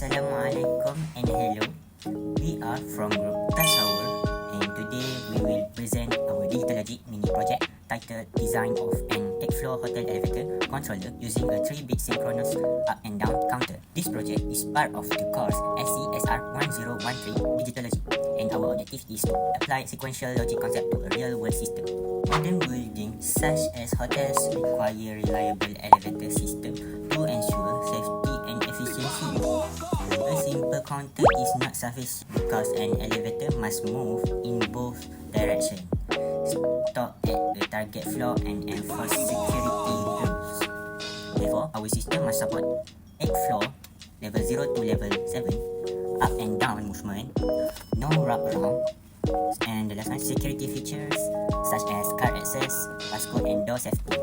Assalamualaikum and hello. We are from Group Tasawur and today we will present our Digital Logic mini project titled Design of an 8-floor hotel elevator controller using a 3-bit synchronous up and down counter. This project is part of the course SCSR 1013 Digital Logic and our objective is to apply sequential logic concept to a real-world system. Modern buildings such as hotels require reliable elevator system to ensure safety and efficiency. A simple counter is not sufficient because an elevator must move in both directions, stop at the target floor and enforce security rules. Therefore, our system must support 8 floor, level 0 to level 7, up and down movement, no wraparound, and the last one, security features such as card access, passcode and door safety.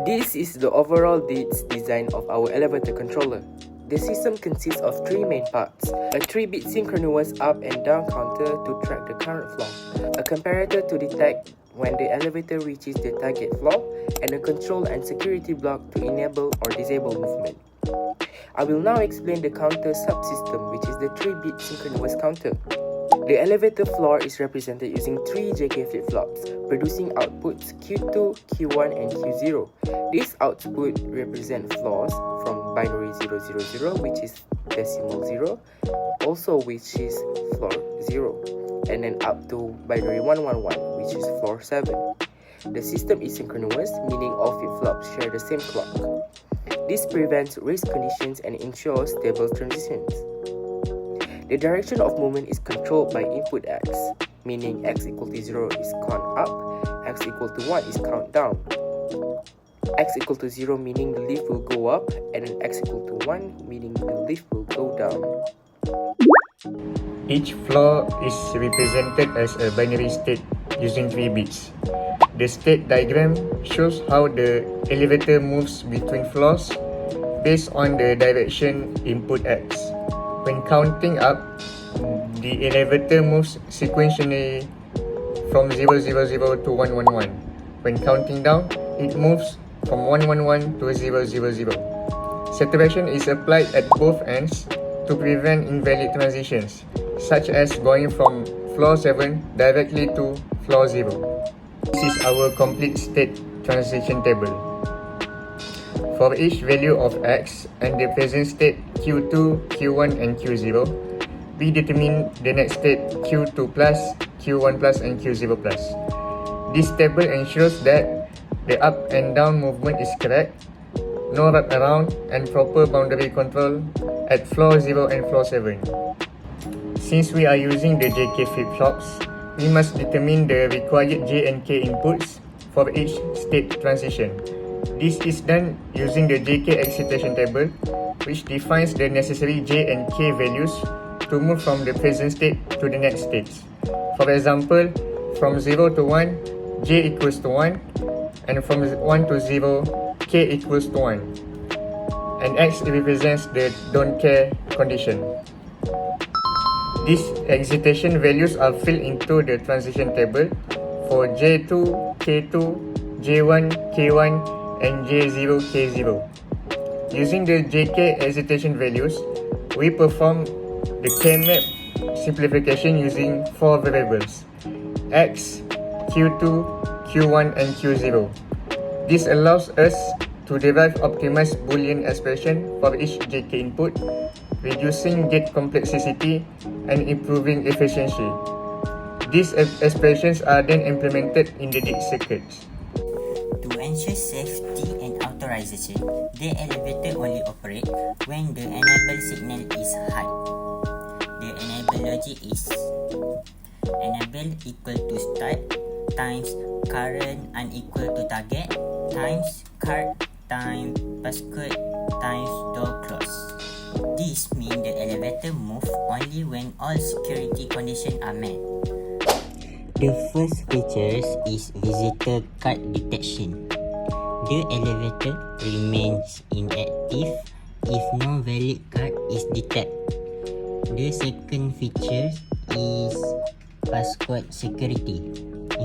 This is the overall design of our elevator controller. The system consists of 3 main parts: a 3-bit synchronous up and down counter to track the current floor, a comparator to detect when the elevator reaches the target floor, and a control and security block to enable or disable movement. I will now explain the counter subsystem, which is the 3-bit synchronous counter. The elevator floor is represented using 3 JK flip-flops, producing outputs Q2, Q1 and Q0. These outputs represent floors from binary 000, which is decimal 0, also which is floor 0, and then up to binary 111, which is floor 7. The system is synchronous, meaning all flip-flops share the same clock. This prevents race conditions and ensures stable transitions. The direction of movement is controlled by input X, meaning X equal to 0 is count up, X equal to 1 is count down. X equal to 0 meaning the lift will go up, and then X equal to 1 meaning the lift will go down. Each floor is represented as a binary state using 3 bits. The state diagram shows how the elevator moves between floors based on the direction input X. When counting up, the elevator moves sequentially from 000 to 111. When counting down, it moves from 111 to 000. Saturation is applied at both ends to prevent invalid transitions, such as going from floor 7 directly to floor 0. This is our complete state transition table. For each value of X and the present state Q2, Q1 and Q0, we determine the next state Q2 plus, Q1 plus and Q0 plus. This table ensures that the up and down movement is correct, no wraparound and proper boundary control at floor 0 and floor 7. Since we are using the JK flip-flops, we must determine the required J and K inputs for each state transition. This is done using the JK excitation table, which defines the necessary J and K values to move from the present state to the next state. For example, from 0 to 1, J equals to 1, and from 1 to 0, K equals to 1. And X represents the don't care condition. These excitation values are filled into the transition table for J2, K2, J1, K1, and J0, K0. Using the JK excitation values, we perform the K-map simplification using 4 variables: X, Q2, Q1, and Q0. This allows us to derive optimized Boolean expression for each JK input, reducing gate complexity and improving efficiency. These expressions are then implemented in the DIC circuits. To ensure safety and authorization, the elevator only operates when the enable signal is high. The enable logic is enable equal to start times current unequal to target times card time passcode times door close. This means the elevator moves only when all security conditions are met. The first feature is visitor card detection. The elevator remains inactive if no valid card is detected. The second feature is passcode security.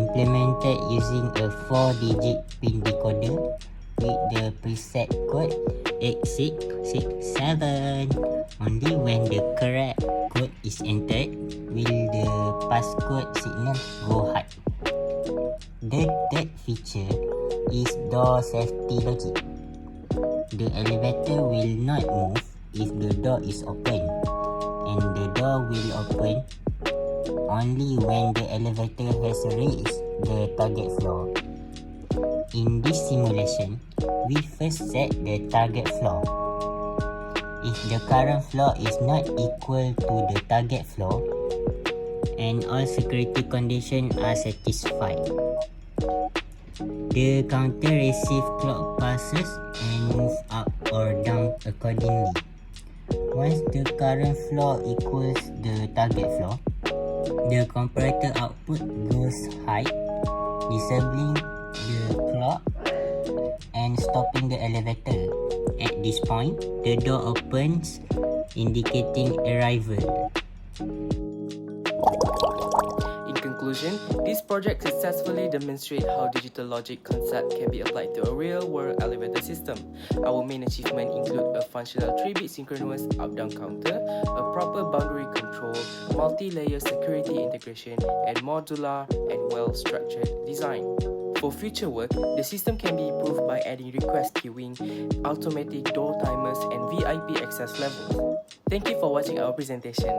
implemented using a 4-digit PIN decoder with the preset code 8667. Only when the correct code is entered will the passcode signal go hard. The third feature is door safety logic. The elevator will not move if the door is open, and the door will open only when the elevator has reached the target floor. In this simulation, we first set the target floor. If the current floor is not equal to the target floor and all security conditions are satisfied, the counter receives clock pulses and move up or down accordingly. Once the current floor equals the target floor, the comparator output goes high, disabling the clock and stopping the elevator. At this point, the door opens, indicating arrival. In conclusion, this project successfully demonstrates how digital logic concept can be applied to a real-world elevator system. Our main achievement include a functional 3-bit synchronous up-down counter, a proper boundary control, multi-layer security integration, and modular and well-structured design. For future work, the system can be improved by adding request queuing, automatic door timers, and VIP access levels. Thank you for watching our presentation.